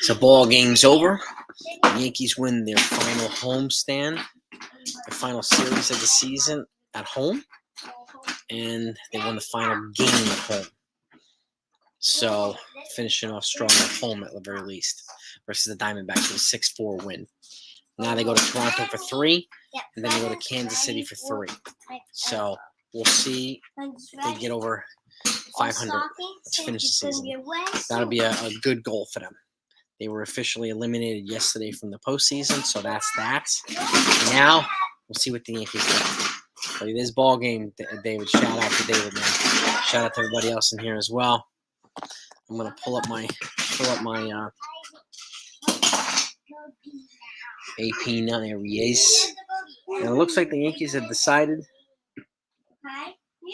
So ball game's over. The Yankees win their final homestand, the final series of the season at home, and they won the final game at home. So finishing off strong at home at the very least versus the Diamondbacks with a 6-4 win. Now they go to Toronto for 3, and then they go to Kansas City for 3. So we'll see if they get over 500 to finish the season. That'll be a good goal for them. They were officially eliminated yesterday from the postseason, so that's that. Now we'll see what the Yankees do. But it is ball game, David. Shout out to David, man. Shout out to everybody else in here as well. I'm gonna pull up my AP now. There he is. And it looks like the Yankees have decided,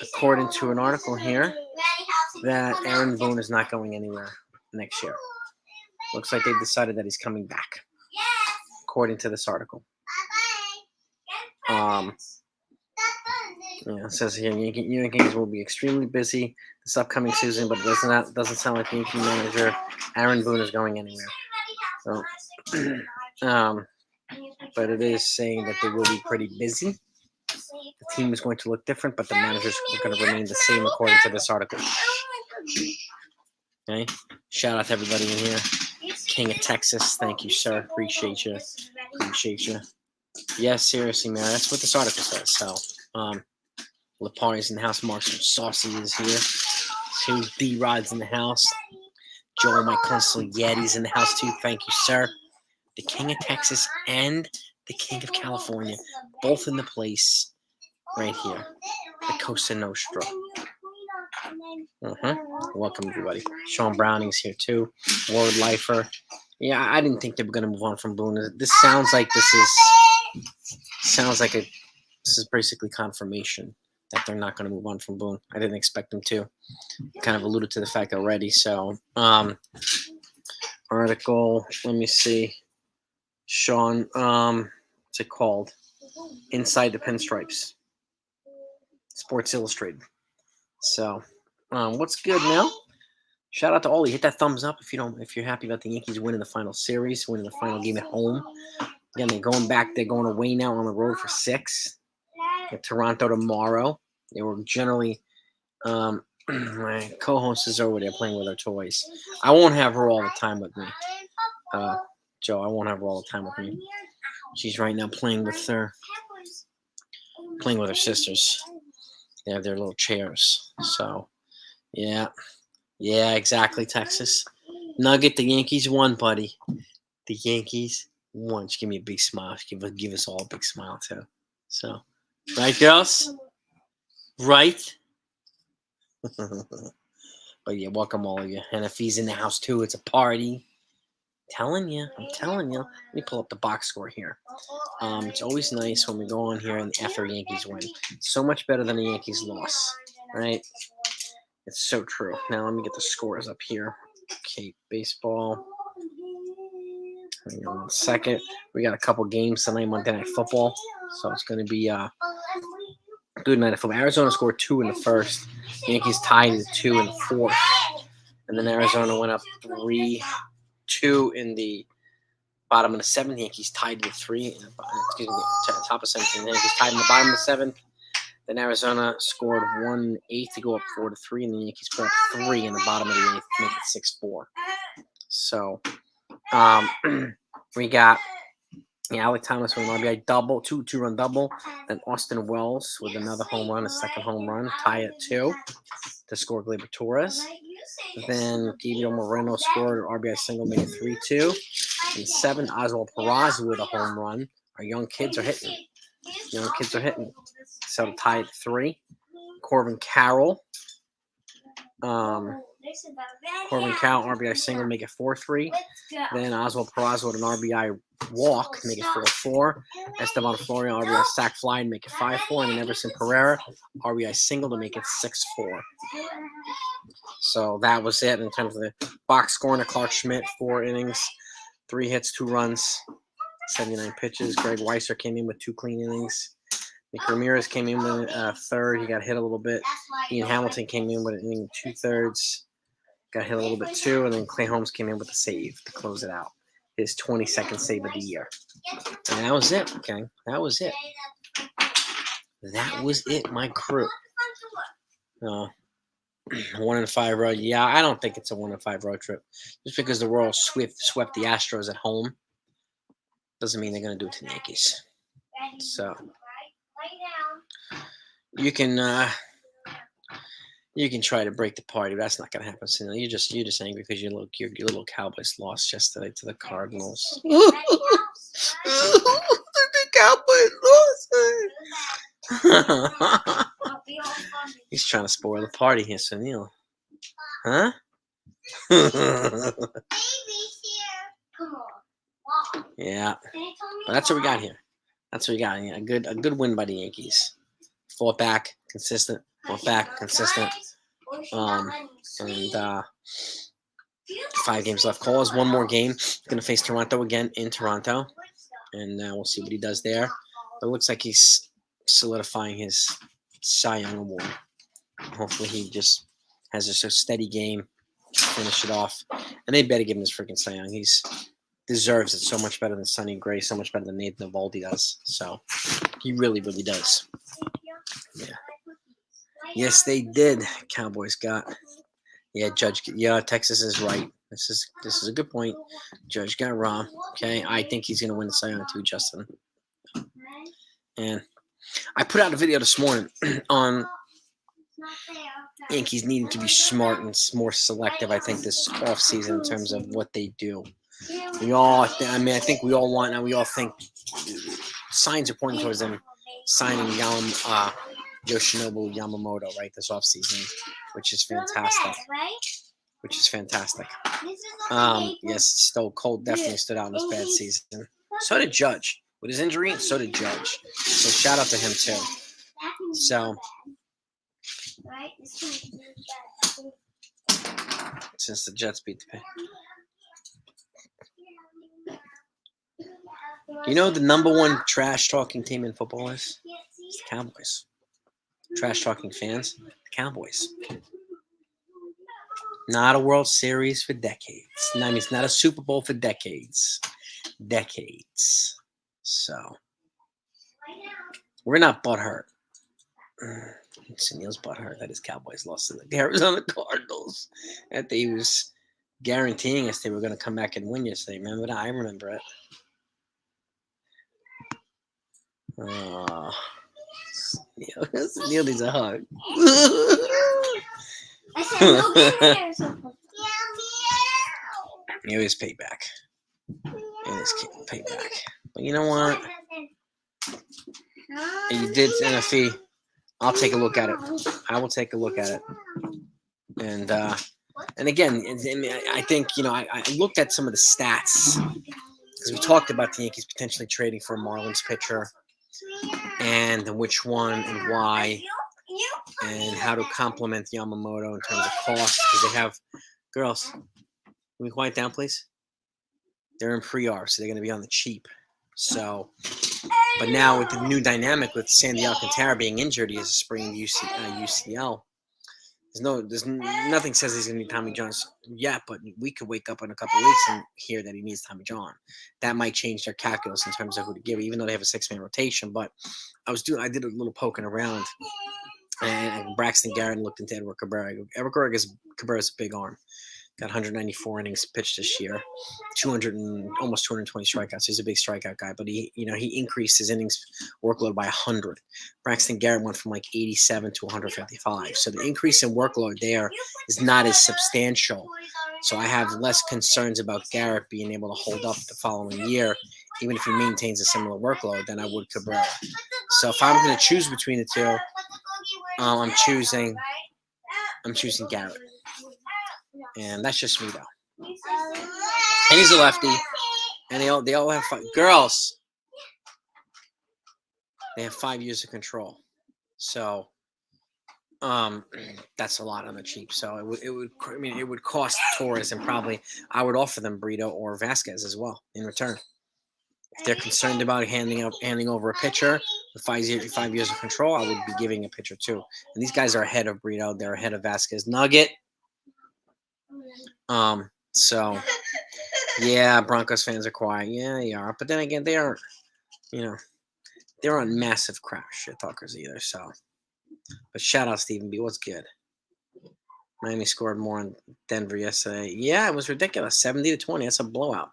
according to an article here, that Aaron Boone is not going anywhere next year. Looks like they've decided that he's coming back, according to this article. It says here, Yankees will be extremely busy this upcoming season, but it doesn't sound like the Yankee manager Aaron Boone is going anywhere. So, but it is saying that they will be pretty busy. The team is going to look different, but the managers are going to remain the same according to this article. Okay, shout out to everybody in here. King of Texas, thank you, sir. Appreciate you. Yes, seriously, Mary, that's what this article says. So, the party's in the house. Mark some sausages here. 2 D-Rods in the house. Joel, my Consigliere's in the house too. Thank you, sir. The King of Texas and the King of California, both in the place right here. The Cosa Nostra. Welcome, everybody. Sean Browning's here too. Ward Lifer. Yeah, I didn't think they were going to move on from Boone. This sounds like this is basically confirmation that they're not going to move on from Boone. I didn't expect them to. Kind of alluded to the fact already. So, article. Let me see. Sean, what's it called? Inside the Pinstripes. Sports Illustrated. So, what's good now? Shout out to Ollie. Hit that thumbs up if you're happy about the Yankees winning the final series, winning the final game at home. Again, they're going back. They're going away now on the road for 6. At Toronto tomorrow. They were generally my co-host is over there playing with her toys. I won't have her all the time with me. Joe, I won't have her all the time with me. She's right now playing with her sisters. They have their little chairs. So, yeah, exactly, Texas. Nugget, the Yankees won, buddy. The Yankees won. Just give me a big smile. Give us all a big smile, too. So, right, girls? Right? But, yeah, welcome all of you. And if he's in the house, too, it's a party. I'm telling you. Let me pull up the box score here. It's always nice when we go on here and after Yankees win. So much better than a Yankees loss, right? It's so true. Now let me get the scores up here. Okay, baseball. Hang on 1 second. We got a couple games tonight, Monday Night Football. So it's going to be a good night of football. Arizona scored 2 in the first. Yankees tied at 2 in the fourth. And then Arizona went up 3-2 in the bottom of the 7th. Yankees tied with 3. Top of 7th. Yankees tied in the bottom of the 7th. Then Arizona scored 1-8 to go up 4-3, and the Yankees put up 3 in the bottom of the 8th to make it 6-4. So we got Alec Thomas with an RBI double, two-run double. Then Austin Wells with another home run, a second home run, tie at 2 to score Gleyber Torres. Then Gabriel Moreno scored an RBI single, made it 3-2. And 7, Oswald Peraza with a home run. Our young kids are hitting. So to tie at 3. Corbin Carroll. RBI single, make it 4-3. Then Oswald Peraza with an RBI walk, make it 4-4. Esteban Florian, RBI sac fly, make it 5-4. And then Everson Pereira, RBI single to make it 6-4. So that was it in terms of the box scoring. Clark Schmidt, 4 innings, 3 hits, 2 runs, 79 pitches. Greg Weiser came in with 2 clean innings. Nick Ramirez came in with 1/3. He got hit a little bit. Ian Hamilton came in with an inning and 2/3. got hit a little bit too, and then Clay Holmes came in with a save to close it out. His 22nd save of the year. And that was it, okay? That was it. That was it, my crew. 1-5 road. Yeah, I don't think it's a 1-5 road trip. Just because the Royals swept the Astros at home doesn't mean they're going to do it to the Yankees. So you can try to break the party, but that's not going to happen. So you're just angry because your little Cowboys lost yesterday to the Cardinals. The Cowboys lost. He's trying to spoil the party here, Sunil. Huh? Yeah. But that's what we got here. That's what we got. Yeah, a good win by the Yankees. Fought back, consistent. Fought back, consistent. And 5 games left. Cole has one more game. He's going to face Toronto again in Toronto. And we'll see what he does there. But it looks like he's solidifying his Cy Young award. Hopefully he just has a steady game to finish it off. And they better give him this freaking Cy Young. He's deserves it so much better than Sonny Gray, so much better than Nathan Eovaldi does. So he really, really does. Yeah. Yes, they did. Cowboys got. Yeah, Judge. Yeah, Texas is right. This is a good point. Judge got wrong. Okay, I think he's gonna win the Cy Young too, Justin. And I put out a video this morning on Yankees needing to be smart and more selective. I think this offseason in terms of what they do. I think we all want, and we all think signs are pointing towards them signing Yoshinobu Yamamoto, right, this offseason, which is fantastic. Yes, Cole definitely stood out in this bad season. So did Judge. With his injury, so did Judge. So shout out to him, too. So, since the Jets beat the you know the number one trash-talking team in football is? It's the Cowboys. Trash-talking fans, the Cowboys. Not a World Series for decades. I mean, it's not a Super Bowl for decades. Decades. So, we're not butthurt. Neil's butthurt that his Cowboys lost to the Arizona Cardinals. That he was guaranteeing us they were going to come back and win yesterday. Remember that? I remember it. Neil needs a hug. I said no banter or something. It was payback. Payback. But you know what? You did NFE. I'll take a look at it. I will take a look at it. And again, I think, I looked at some of the stats because we talked about the Yankees potentially trading for a Marlins pitcher and which one and why and how to complement Yamamoto in terms of cost because they have girls. Can we quiet down, please? They're in pre-arb, so they're going to be on the cheap. So, but now with the new dynamic with Sandy Alcantara being injured, he has a sprained UCL. There's nothing says he's going to need Tommy John yet, but we could wake up in a couple of weeks and hear that he needs Tommy John. That might change their calculus in terms of who to give, even though they have a 6-man rotation. But I did a little poking around, and Braxton Garrett looked into Edward Cabrera. Cabrera's a big arm. Got 194 innings pitched this year, almost 220 strikeouts. He's a big strikeout guy, but he increased his innings workload by 100. Braxton Garrett went from like 87 to 155. So the increase in workload there is not as substantial. So I have less concerns about Garrett being able to hold up the following year, even if he maintains a similar workload, than I would Cabrera. So if I'm going to choose between the two, I'm choosing Garrett. And that's just me, though. And he's a lefty. And they all have girls. They have 5 years of control. So that's a lot on the cheap. So it would cost Torres, and probably I would offer them Brito or Vasquez as well in return. If they're concerned about handing over a pitcher with 5 years of control, I would be giving a pitcher too. And these guys are ahead of Brito. They're ahead of Vasquez. Nugget. So yeah, Broncos fans are quiet. Yeah, they are. But then again, they aren't. You know, they aren't massive crap shit talkers either. So, but shout out Stephen B. What's good? Miami scored more in Denver yesterday. Yeah, it was ridiculous. 70-20. That's a blowout.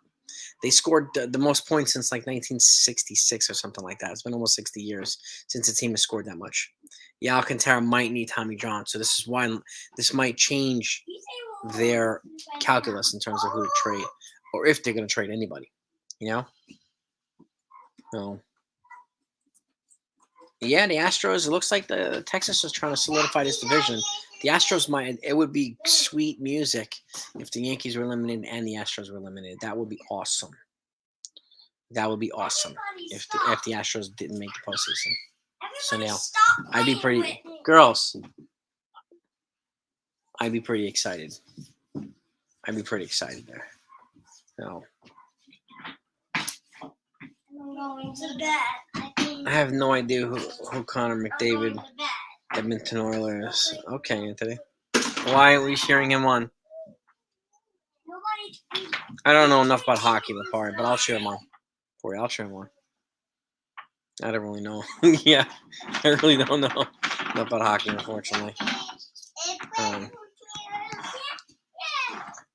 They scored the most points since like 1966 or something like that. It's been almost 60 years since a team has scored that much. Yeah, Alcantara might need Tommy John, so this is why this might change their calculus in terms of who to trade or if they're going to trade anybody. You know? So, yeah, the Astros. It looks like the Texas is trying to solidify this division. The Astros might. It would be sweet music if the Yankees were eliminated and the Astros were eliminated. That would be awesome. That would be awesome if the Astros didn't make the postseason. So now, I'd be pretty girls. I'd be pretty excited. I'd be pretty excited there. So I'm going to bed. I have no idea who Connor McDavid, Edmonton Oilers. Okay, Anthony. Why are we cheering him on? I don't know enough about hockey, Lapari, but I'll cheer him on. For you, I'll cheer him on. I don't really know. Yeah, I really don't know enough about hockey, unfortunately.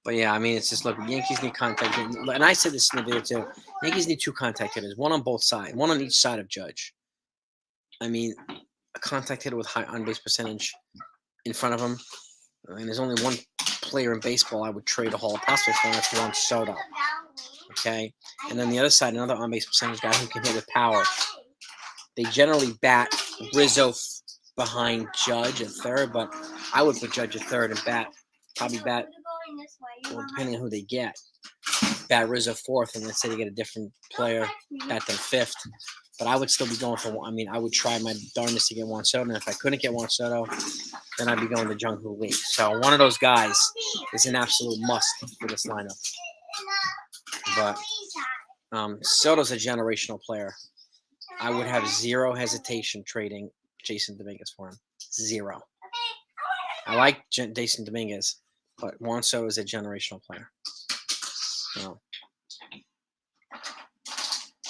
But yeah, I mean, it's just look. Yankees need contact, and I said this in the video too. Yankees need two contact hitters, one on both sides, one on each side of Judge. I mean, a contact hitter with high on base percentage in front of him, and there's only one player in baseball I would trade a Hall of Prospects for, and that's Juan Soto. Okay, and then the other side, another on base percentage guy who can hit with power. They generally bat Rizzo behind Judge at third, but I would put Judge at third and probably bat, well, depending on who they get, bat Rizzo fourth, and let's say they get a different player, bat them fifth. But I would still be going for, I mean, I would try my darndest to get Juan Soto, and if I couldn't get Juan Soto, then I'd be going to Jung Hoo Lee. So one of those guys is an absolute must for this lineup. But Soto's a generational player. I would have zero hesitation trading Jason Dominguez for him. Zero. I like Jason Dominguez, but Juan Soto is a generational player. So,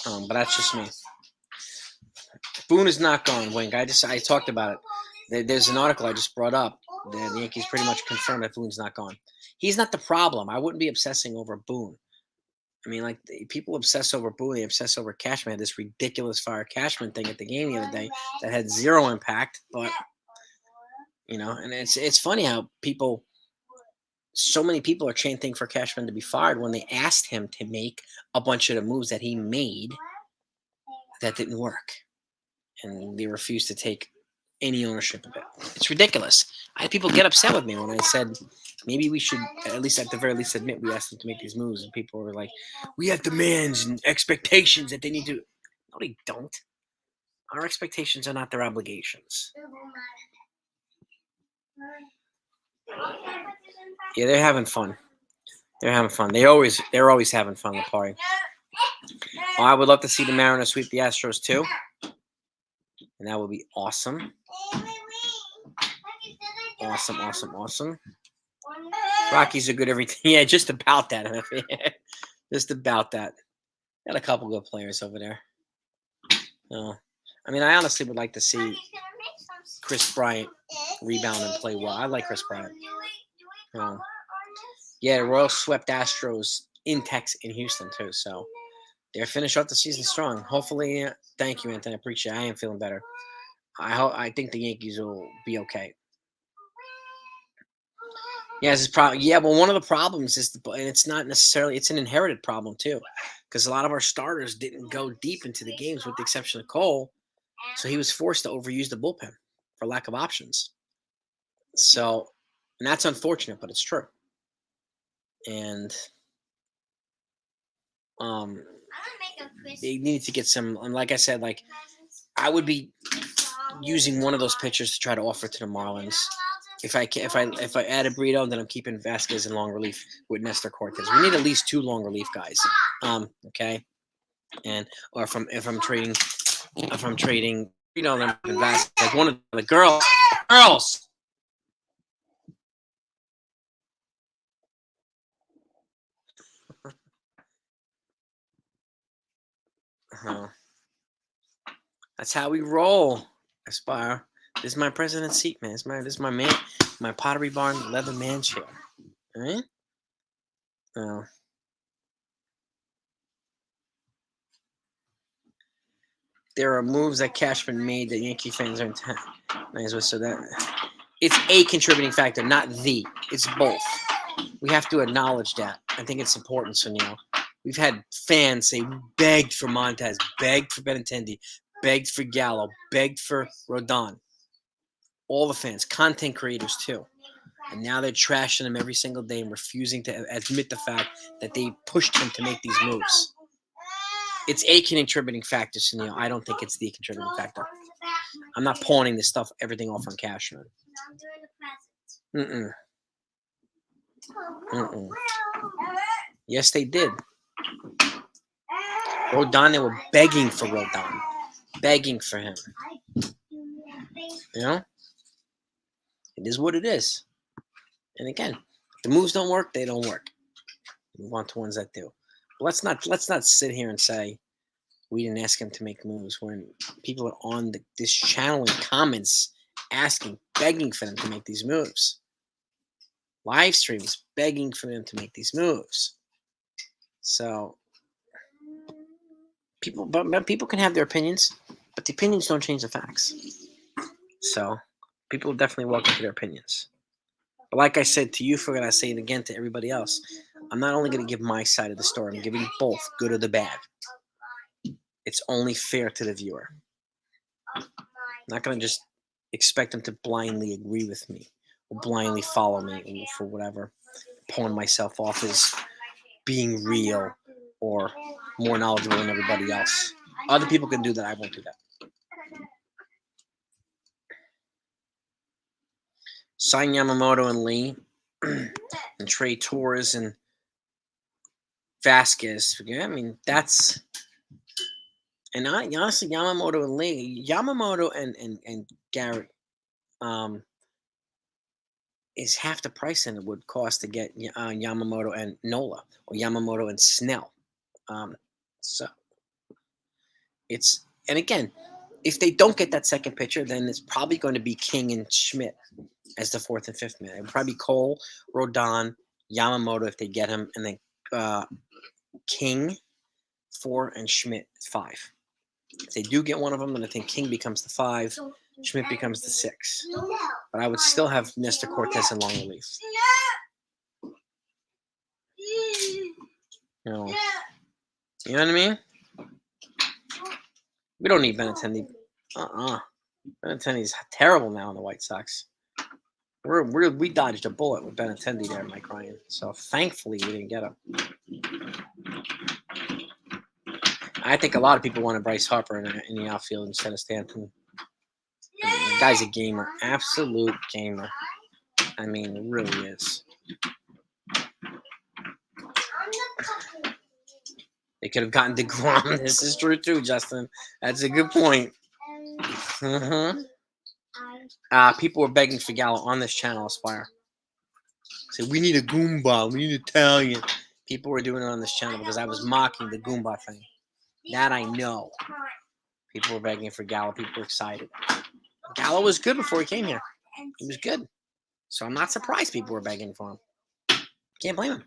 but that's just me. Boone is not gone, Wink. I talked about it. There's an article I just brought up. The Yankees pretty much confirmed that Boone's not gone. He's not the problem. I wouldn't be obsessing over Boone. I mean, like, people obsess over Boone. They obsess over Cashman. This ridiculous fire Cashman thing at the game the other day that had zero impact. But, you know, and it's funny how so many people are chanting for Cashman to be fired when they asked him to make a bunch of the moves that he made that didn't work. And they refused to take any ownership of it. It's ridiculous. I had people get upset with me when I said maybe we should at the very least admit we asked them to make these moves, and people were like, we have demands and expectations that they need to. No, they don't. Our expectations are not their obligations. Yeah, they're having fun. They're having fun. They're always having fun, the party. Oh, I would love to see the Mariners sweep the Astros too. And that would be awesome. Awesome. Rockies are good everything. Yeah, just about that. Just about that. Got a couple good players over there. I mean, I honestly would like to see Chris Bryant rebound and play well. I like Chris Bryant. Yeah, the Royals swept Astros in Houston too. So they're finished off the season strong. Hopefully, thank you, Anthony. I appreciate it. I am feeling better. I think the Yankees will be okay. Yeah, this is well, one of the problems is, and it's not necessarily, it's an inherited problem too, because a lot of our starters didn't go deep into the games, with the exception of Cole. So he was forced to overuse the bullpen for lack of options. So, and that's unfortunate, but it's true. And they need to get some. And like I said, like, I would be using one of those pitchers to try to offer to the Marlins. If I add a Brito, then I'm keeping Vasquez in long relief with Nestor Cortez. We need at least two long relief guys. Okay, and or if I'm trading Brito, then I'm keeping Vasquez. Like one of the girls. no. That's how we roll, Aspire. This is my president's seat, man. This is my man, my Pottery Barn leather man chair. All right? No. There are moves that Cashman made that Yankee fans are intent. So that it's a contributing factor, not the. It's both. We have to acknowledge that. I think it's important, Sunil. We've had fans say begged for Montez, begged for Benintendi, begged for Gallo, begged for Rodon. All the fans, content creators too. And now they're trashing him every single day and refusing to admit the fact that they pushed him to make these moves. It's a contributing factor, Sunil. I don't think it's the contributing factor. I'm not pawning this stuff, everything off on Cashman. Mm-mm. Mm-mm. Yes, they did. Rodon, they were begging for Rodon. Begging for him. You know? It is what it is. And again, if the moves don't work, they don't work. Move on to ones that do. But let's not sit here and say we didn't ask him to make moves when people are on this channel in comments asking, begging for them to make these moves. Live streams begging for them to make these moves. So people can have their opinions, but the opinions don't change the facts. So people are definitely welcome to their opinions. But like I said to you, forgot I say it again to everybody else. I'm not only going to give my side of the story, I'm giving both, good or the bad. It's only fair to the viewer. I'm not going to just expect them to blindly agree with me or blindly follow me for whatever, pulling myself off as being real or more knowledgeable than everybody else. Other people can do that. I won't do that. Sign Yamamoto and Lee and Trey Torres and Vasquez. I mean, that's... And honestly, Yamamoto and Lee, Yamamoto and Garrett is half the price than it would cost to get Yamamoto and Nola or Yamamoto and Snell. So it's... And again, if they don't get that second pitcher, then it's probably going to be King and Schmidt as the fourth and fifth man. It would probably be Cole, Rodon, Yamamoto if they get him, and then King 4 and Schmidt 5. If they do get one of them, then I think King becomes the 5, Schmidt becomes the 6. But I would still have Mr. Cortez in long relief. You know what I mean? We don't need Benintendi. Benintendi's terrible now in the White Sox. We dodged a bullet with Benintendi there, Mike Ryan. So thankfully we didn't get him. I think a lot of people wanted Bryce Harper in the outfield instead of Stanton. The guy's a gamer, absolute gamer. I mean, really is. They could have gotten DeGrom. This is true too, Justin. That's a good point. Mm-hmm. People were begging for Gallo on this channel, Aspire. Say, we need a Goomba. We need Italian. People were doing it on this channel because I was mocking the Goomba thing. That I know. People were begging for Gallo. People were excited. Gallo was good before he came here. He was good. So I'm not surprised people were begging for him. Can't blame him.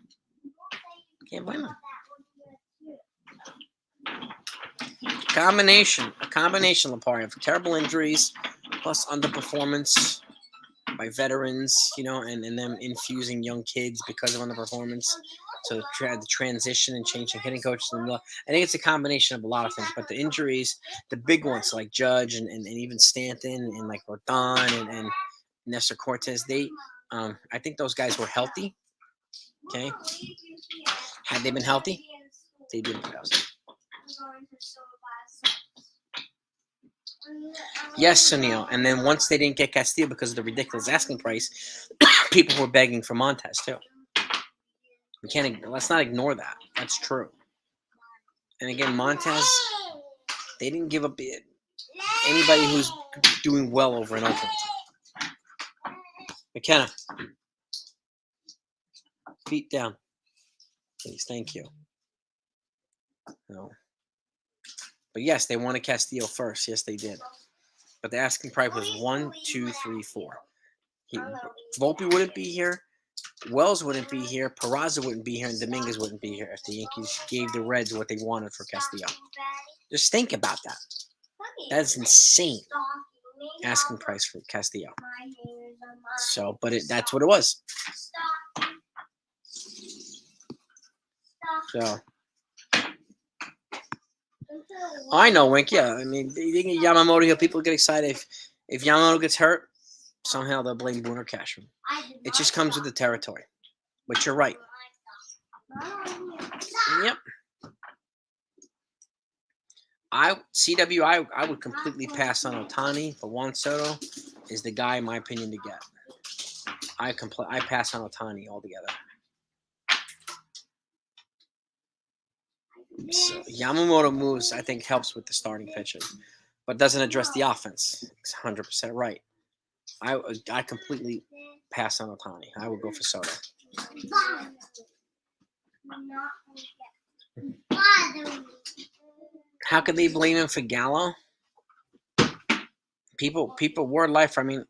Can't blame him. A combination, Lapari, of terrible injuries plus underperformance by veterans, and them infusing young kids because of underperformance. So the transition and changing hitting coaches. I think it's a combination of a lot of things, but the injuries, the big ones like Judge and even Stanton and like Rodon and Nestor Cortez, I think those guys were healthy. Okay. Had they been healthy, they'd be in the playoffs. Yes, Sunil. And then once they didn't get Castillo because of the ridiculous asking price, people were begging for Montez too. Let's not ignore that. That's true. And again, Montez, they didn't give up anybody who's doing well over in Oakland. McKenna, feet down, please. Thank you. No. But yes, they wanted Castillo first. Yes, they did. But the asking price was 1, 2, 3, 4. Volpe wouldn't be here. Wells wouldn't be here. Peraza wouldn't be here, and Dominguez wouldn't be here if the Yankees gave the Reds what they wanted for Castillo. Just think about that. That's insane. Asking price for Castillo. So, but that's what it was. So, I know, Wink. Yeah, I mean, you think Yamamoto here, people get excited if Yamamoto gets hurt. Somehow they'll blame Boone or Cashman. It just comes with the territory. But you're right. Yep. I would completely pass on Ohtani, but Juan Soto is the guy, in my opinion, to get. I pass on Ohtani altogether. So Yamamoto moves, I think, helps with the starting pitching, but doesn't address the offense. It's 100% right. I completely pass on Ohtani. I would go for Soto. How could they blame him for Gallo? People, word life. I mean,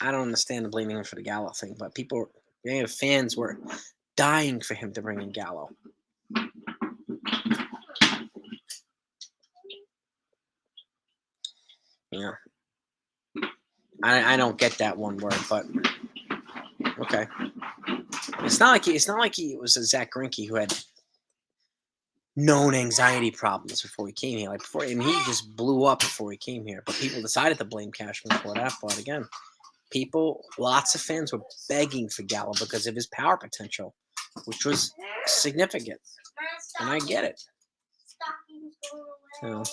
I don't understand the blaming him for the Gallo thing, but fans were dying for him to bring in Gallo. Yeah, I don't get that one word, but okay. It's not like he was a Zach Greinke who had known anxiety problems before he came here. And he just blew up before he came here. But people decided to blame Cashman for that. But again, lots of fans were begging for Gallo because of his power potential, which was significant. And I get it. So,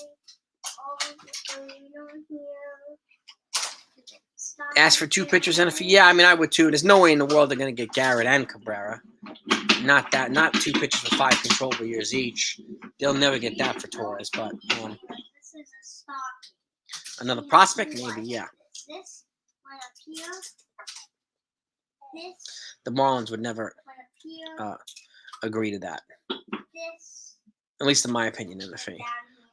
as for two pitchers and a few, yeah, I mean, I would too. There's no way in the world they're going to get Garrett and Cabrera. Not two pitchers for 5 controllable years each. They'll never get that for Torres. But another prospect, maybe, yeah. The Marlins would never agree to that. At least in my opinion, in the fee.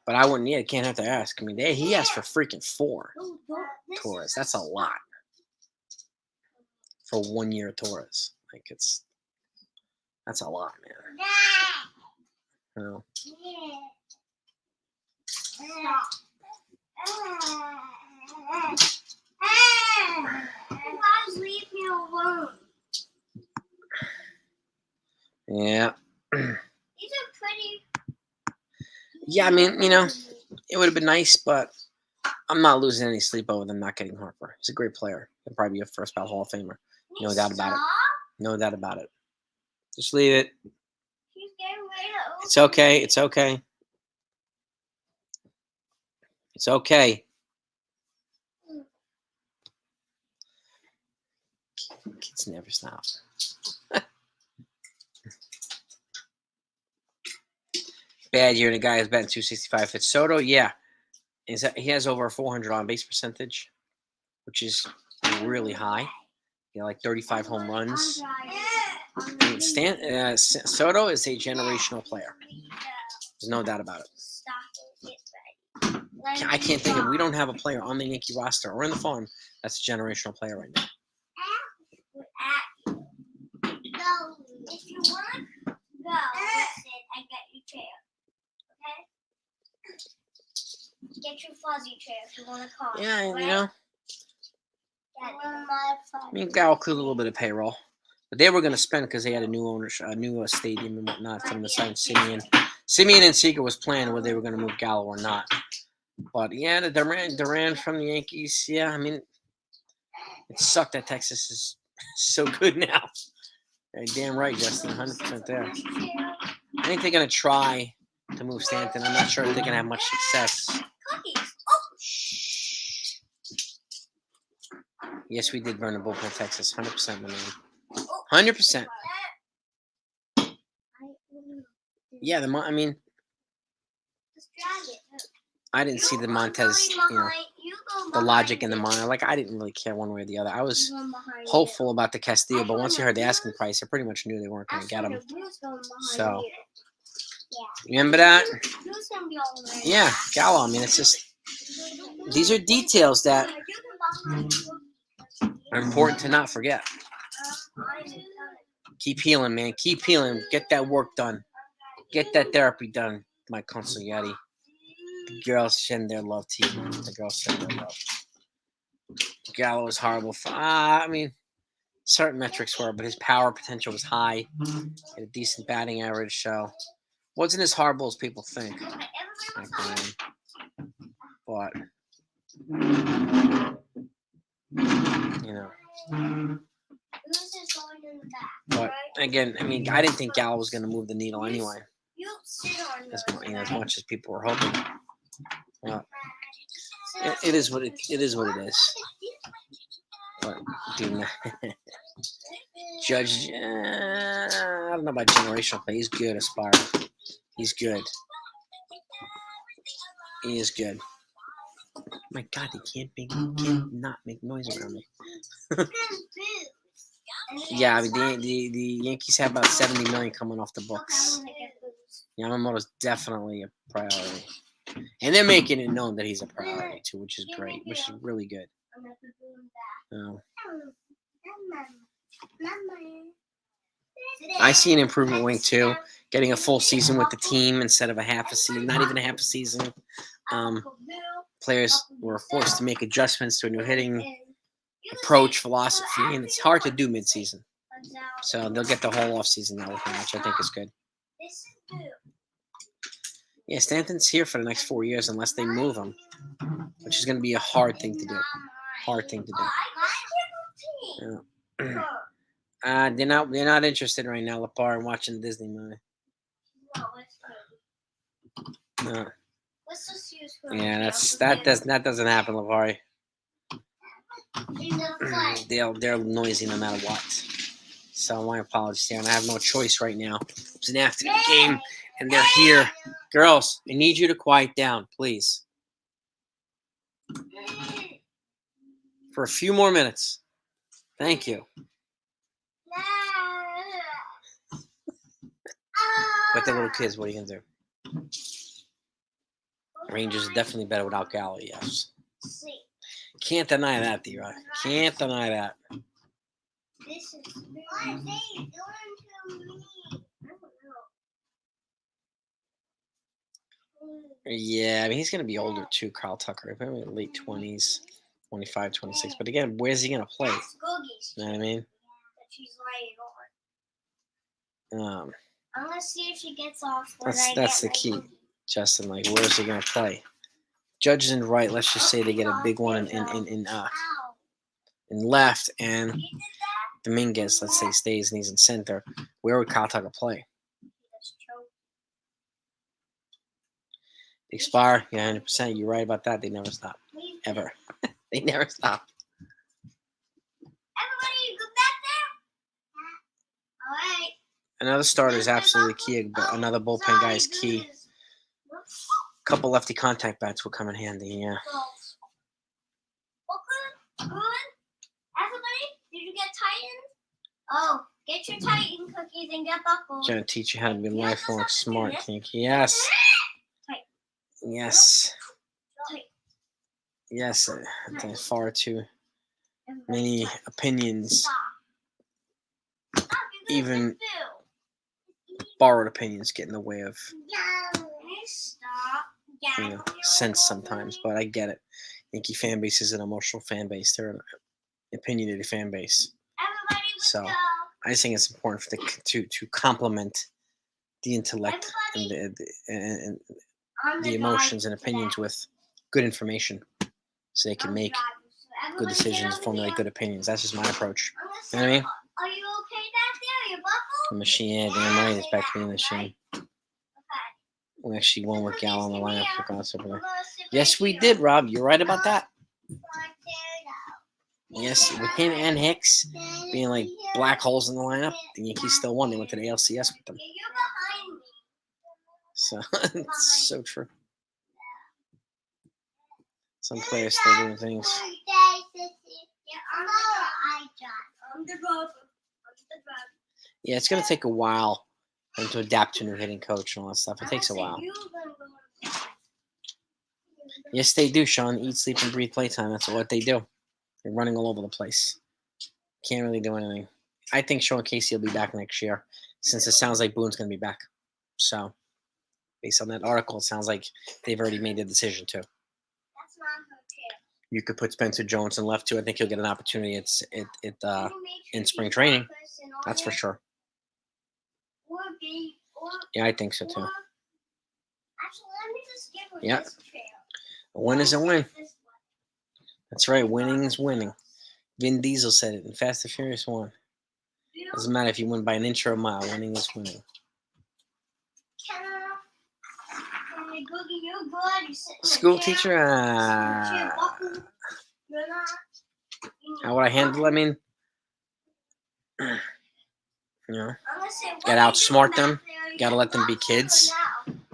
But I wouldn't. Yeah, can't have to ask. I mean, he asked for freaking 4 Torres. That's a lot for 1 year Torres. That's a lot, man. Well, leave me alone. Yeah. These are pretty. Yeah, I mean, it would have been nice, but I'm not losing any sleep over them not getting Harper. He's a great player. He'll probably be a first ballot Hall of Famer. No doubt about it. No doubt about it. Just leave it. It's okay. It's okay. It's okay. Kids never stop. Bad year, and the guy is batting 265. It's Soto, yeah. He has over a 400 on base percentage, which is really high. Like 35 home runs. Soto is a generational player. There's no doubt about it. I can't think of. We don't have a player on the Yankee roster or in the farm that's a generational player right now. If you want, go sit and get your chair. Okay? Get your fuzzy chair if you want to call. Yeah, right? I mean, Gal cleared a little bit of payroll, but they were going to spend because they had a new ownership, a new stadium and whatnot from the site. Simeon and Seager was planning whether they were going to move Gallo or not. But yeah, the Duran from the Yankees. Yeah, I mean, it sucked that Texas is so good now. You're damn right, Justin. 100% there. I think they're going to try to move Stanton. I'm not sure if they're going to have much success. Yes, we did burn the bullpen in Texas. 100%, my man. 100%. Yeah, I mean, I didn't see the Montez, the logic in the mind. I didn't really care one way or the other. I was hopeful about the Castillo, but once you heard the asking price, I pretty much knew they weren't going to get him. So, Remember that? Who's gonna be all right? Yeah, Gallo. I mean, it's just these are details that are important to not forget. Keep healing, man. Keep healing. Get that work done. Get that therapy done, my consigliere. The girls send their love to you, man. The girls send their love. Gallo was horrible. I mean, certain metrics were, but his power potential was high. He had a decent batting average, so wasn't as horrible as people think. But you know. But again, I mean, I didn't think Gallo was going to move the needle anyway, as much as people were hoping. It is what it is. What it is. But dude, Judge, I don't know about generational play. He's good, Aspire. He's good. He is good. My God, he can't not make noise around me. Yeah, I mean, the Yankees have about 70 million coming off the books. Yamamoto's definitely a priority, and they're making it known that he's a priority too, which is great, which is really good. I see an improvement wing too, getting a full season with the team instead of a half a season, not even a half a season. Players were forced to make adjustments to a new hitting approach, philosophy, and it's hard to do mid-season. So they'll get the whole off-season now with him, which I think is good. Yeah, Stanton's here for the next 4 years unless they move him, which is going to be a hard thing to do. Hard thing to do. Yeah. They're not interested right now, Lepar, in watching the Disney movie. No. Yeah, that doesn't happen, Lepar. They're noisy no matter what. So my apologies, Dan. I have no choice right now. It's an afternoon game, and they're here. Girls, I need you to quiet down, please. For a few more minutes. Thank you. But the little kids, what are you going to do? Rangers are definitely better without Gallo, yes. Can't deny that, D-Rock. Can't deny that. Yeah, I mean, he's going to be older too, Kyle Tucker. Probably late 20s, 25, 26. But again, where's he going to play? You know what I mean? I'm going to see if she gets off. That's the key, Justin. Like, where's he going to play? Judge and right, let's just say they get a big one in left, and Dominguez, let's say, stays and he's in center. Where would Kyle Tucker play? They expire, yeah, 100%. You're right about that. They never stop. Ever. They never stop. Everybody, go back there. All right. Another starter is absolutely key, but another bullpen guy is key. A couple lefty contact bats will come in handy, yeah. Good. Everybody, did you get Titans? Oh, get your Titan cookies and get buckles. Trying to teach you how to be lifelong smart, Kinky. Yes. Yes. Yes. Far too many opinions. Even borrowed opinions get in the way of sense sometimes, but I get it. Yankee fan base is an emotional fan base. They're an opinionated fan base. So I just think it's important to complement the intellect and the emotions and opinions with good information so they can make good decisions, formulate good opinions. That's just my approach. You know what I mean? Are you okay back there? Your buckle? The machine, yeah, damn right, it's back to being the machine. We actually won with Gallo on the lineup. Yes, we did, Rob. You're right about that. Yes, with him and Hicks being like black holes in the lineup, the Yankees still won. They went to the ALCS with them. So it's so true. Some players still doing things. Yeah, it's going to take a while and to adapt to a new hitting coach and all that stuff. It takes a while. Yes, they do, Sean. Eat, sleep, and breathe playtime. That's what they do. They're running all over the place. Can't really do anything. I think Sean Casey will be back next year, since it sounds like Boone's going to be back. So, based on that article, it sounds like they've already made the decision too. That's not her chair. You could put Spencer Jones in left too. I think he'll get an opportunity in spring training. That's for sure. Yeah, I think so too. Actually, let me just give her Yeah. this chair. A win is a win. This one. That's right. Winning is winning. Vin Diesel said it in Fast and Furious 1. Doesn't matter if you win by an inch or a mile. Winning is winning. Can I go get you good? You sit in the School chair. teacher? You're not. How would I handle it? I mean, you know, Unless it gotta outsmart wasn't them. back there, you Gotta can let them be box them kids.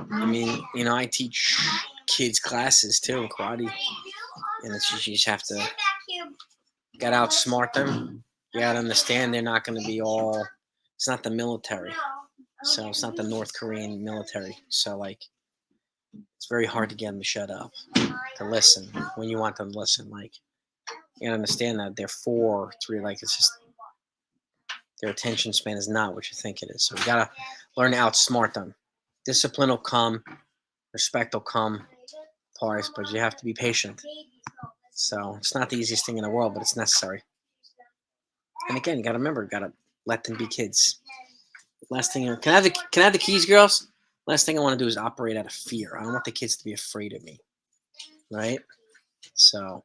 now. I mean, I teach kids classes too in karate, and it's just, you just have to Sit back here. gotta outsmart them. You gotta understand they're not going to be all. It's not the military, so it's not the North Korean military. So like, it's very hard to get them to shut up, to listen when you want them to listen. Like, you gotta understand that they're 4, 3. Like, it's just their attention span is not what you think it is. So we gotta learn to outsmart them. Discipline will come, respect will come, parts, but you have to be patient. So it's not the easiest thing in the world, but it's necessary. And again, you gotta remember, gotta let them be kids. Last thing, can I have the keys, girls? Last thing I want to do is operate out of fear. I don't want the kids to be afraid of me, right? So,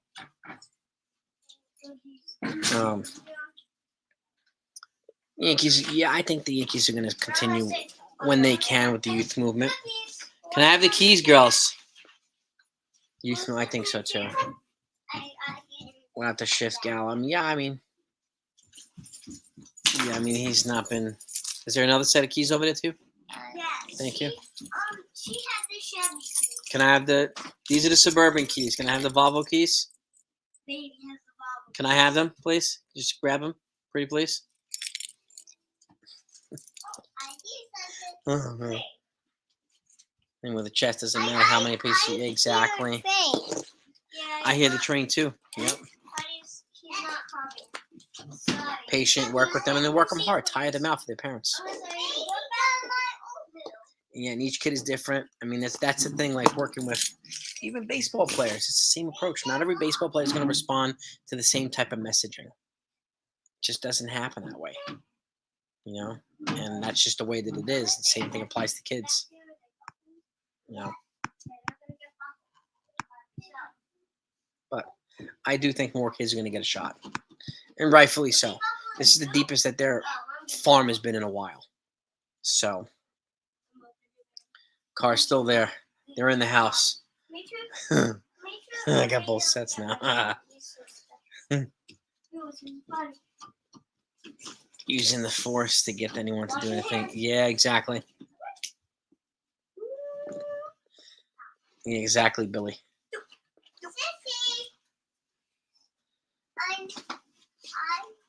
Yankees. Yeah, I think the Yankees are going to continue when they can with the youth movement. Can I have the keys, girls? Youth, I think so too. We'll have to shift Gal. Yeah, he's not been. Is there another set of keys over there too? Yes. Thank you. She had the Chevy key. Can I have these are the Suburban keys. Can I have the Volvo keys? Baby has the Volvo. Can I have them, please? Just grab them, pretty please. Oh, man. And with the chest, doesn't matter how many pieces. Exactly. I hear the train too. Yep. He's not coming. Sorry. Patient, work with them, and then work them hard. Tire them out for their parents. I'm sorry. What about my old Yeah, and each kid is different. I mean, that's the thing. Like working with even baseball players, it's the same approach. Not every baseball player is going to respond to the same type of messaging. It just doesn't happen that way, And that's just the way that it is. The same thing applies to kids, But I do think more kids are going to get a shot, and rightfully so. This is the deepest that their farm has been in a while. So, car's still there. They're in the house. Me too. I got both sets now. Using the force to get anyone to do anything. Yeah, exactly. Yeah, exactly, Billy.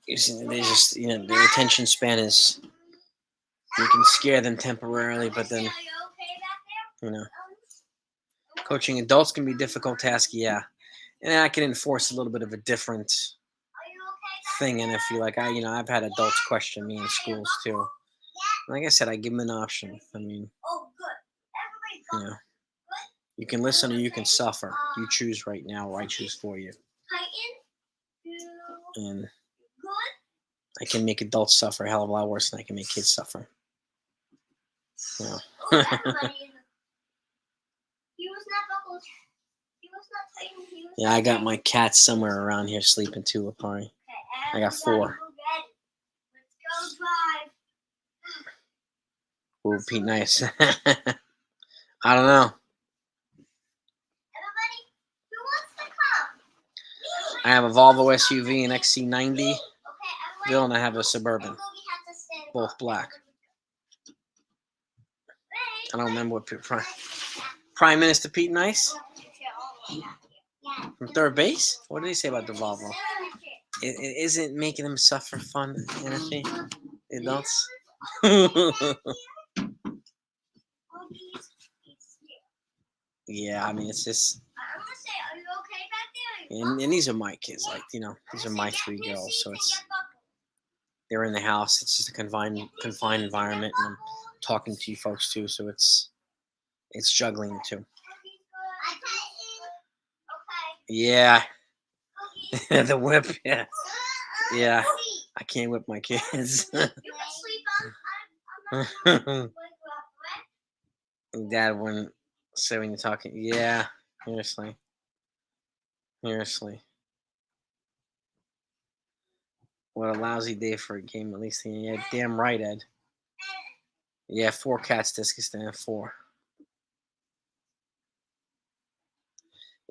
They just, their attention span is. You can scare them temporarily, but then, coaching adults can be a difficult task. Yeah, and I can enforce a little bit of a different thing. And I feel like I've had adults question me in schools too. Like I said, I give them an option. I mean, you can listen or you can suffer. You choose right now, or I choose for you. And I can make adults suffer a hell of a lot worse than I can make kids suffer. Yeah, I got my cat somewhere around here sleeping too, Apari. I got 4. Ooh, Pete, nice. I don't know. I have a Volvo SUV, an XC90, Bill, and I have a Suburban, both black. I don't remember what Prime Minister Pete Nice from third base. What did he say about the Volvo? It isn't making them suffer fun, Anthony. Adults. Yeah, I mean, it's just, I'm gonna say, are you okay back there? and these are my kids. Like, these are my three girls. So they're in the house. It's just a confined environment, and I'm talking to you folks too. So it's juggling the two. Yeah, the whip. Yeah, yeah. I can't whip my kids. Dad wouldn't say when you're talking. Yeah, seriously. Seriously. What a lousy day for a game, at least. Yeah, damn right, Ed. Yeah, 4 cats, Discustan, 4.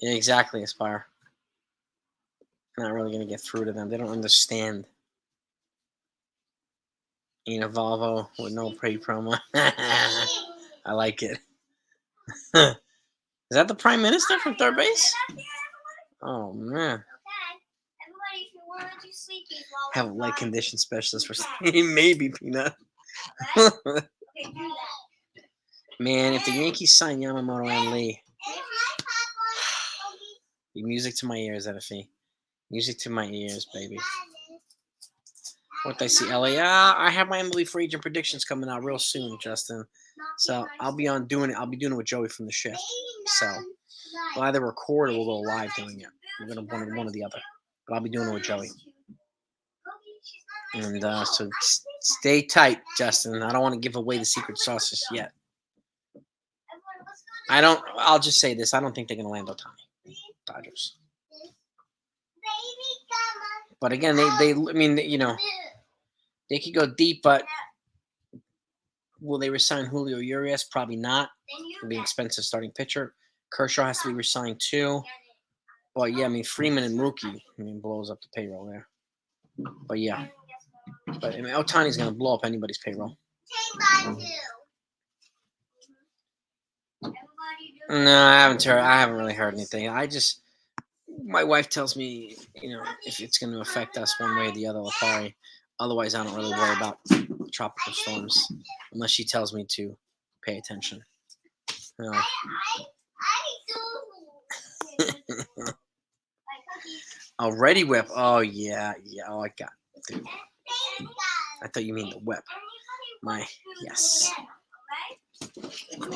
Yeah, exactly, Aspire. Not really going to get through to them. They don't understand. Ain't a Volvo with no pretty promo. I like it. Is that the Prime Minister from third base? Oh, man. Have a light condition specialist for maybe Peanut. Man, if the Yankees sign Yamamoto and Lee, be music to my ears, Edify. Music to my ears, baby. What I see, Ellie? I have my MLB free agent predictions coming out real soon, Justin. So I'll be doing it with Joey from the shift. So we'll either record or we'll go live doing it. We're gonna one or the other. But I'll be doing it with Joey. And so stay tight, Justin. I don't want to give away the secret sauce just yet. I'll just say this. I don't think they're gonna land Ohtani. Dodgers. But again, I mean, they could go deep, but will they resign Julio Urias? Probably not. It'll be an expensive starting pitcher. Kershaw has to be resigned too. But yeah, I mean, Freeman and Mookie, blows up the payroll there. But yeah. But I mean, Ohtani's going to blow up anybody's payroll. No, I haven't really heard anything. My wife tells me, if it's going to affect us one way or the other, Lapari. Otherwise, I don't really worry about tropical storms unless she tells me to pay attention. Already whip. Oh, yeah. Oh, I got it, dude. I thought you mean the whip. Yes.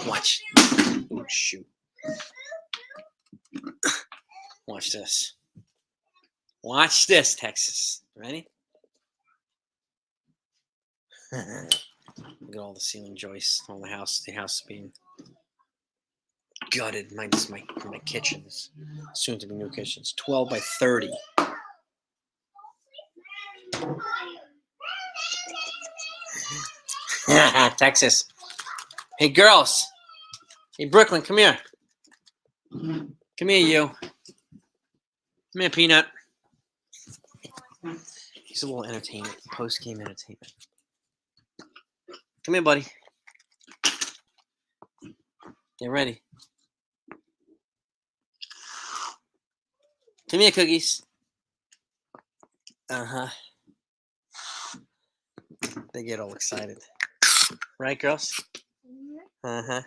Watch. Oh, shoot. Watch this. Watch this, Texas. Ready? Look at all the ceiling joists, all the house being gutted. My kitchens, soon to be new kitchens. 12 by 30. Texas. Hey, girls. Hey, Brooklyn, come here. Come here, you. Come here, Peanut. He's a little entertainment, post-game entertainment. Come here, buddy. Get ready. Come here, cookies. Uh-huh. They get all excited. Right, girls? Uh-huh.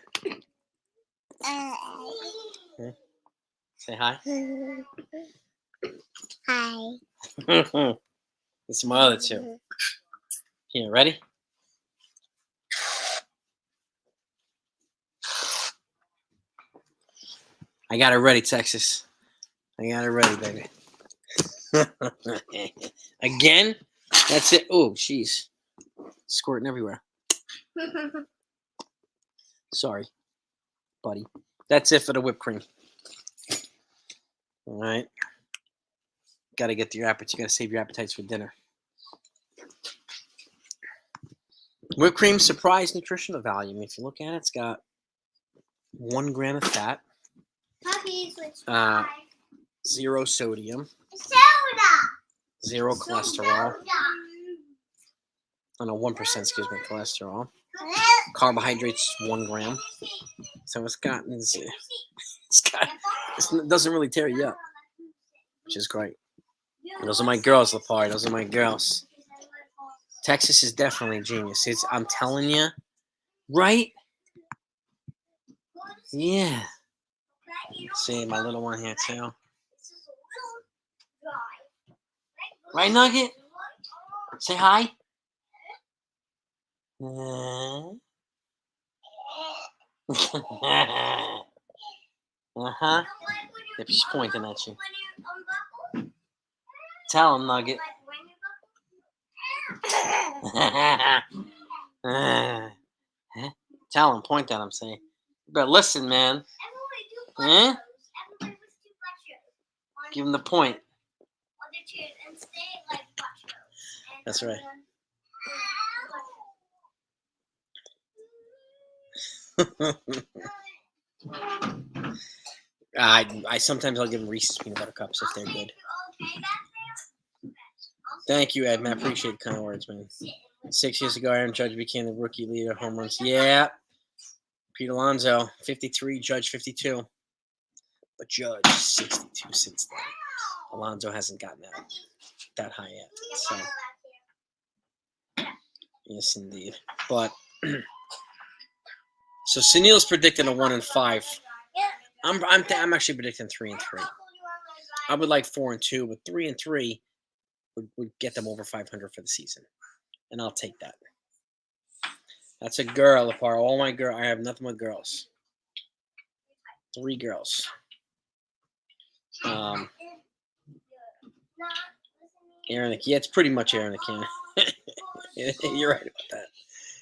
Okay. Say hi. Hi. It's my other two. Here, ready? I got it ready, Texas. I got it ready, baby. Again? That's it. Oh, jeez. Squirting everywhere. Sorry, buddy. That's it for the whipped cream. All right. Got to get your appetite. You got to save your appetites for dinner. Whipped cream surprise nutritional value. If you look at it, it's got 1 gram of fat, 0 sodium, 0 cholesterol. Oh, no, 1%, excuse me, cholesterol. Carbohydrates, 1 gram. So it doesn't really tear you up, which is great. Those are my girls, Lapari. Those are my girls. Texas is definitely a genius. I'm telling you, right? Yeah. See my little one here too. This is a little dry. Right, Nugget? Say hi. Uh-huh. Yep, she's pointing at you. Tell him, Nugget. Tell him, point at him, say. You better listen, man. Eh? Give him the point. That's right. I sometimes I'll give him Reese's peanut butter cups if they're good. Thank you, Ed, man. I appreciate the kind words, man. 6 years ago, Aaron Judge became the rookie leader of home runs. Yeah. Pete Alonso, 53, Judge 52. But Judge 62 since then. Alonso hasn't gotten that high yet. So yes, indeed. But so Sunil's predicting a 1-5. I'm actually predicting 3-3. I would like 4-2, but 3-3 would get them over 500 for the season, and I'll take that. That's a girl apart. All my girl. I have nothing but girls. 3 girls. Aaron, yeah, it's pretty much Aaron McCann. You're right about that.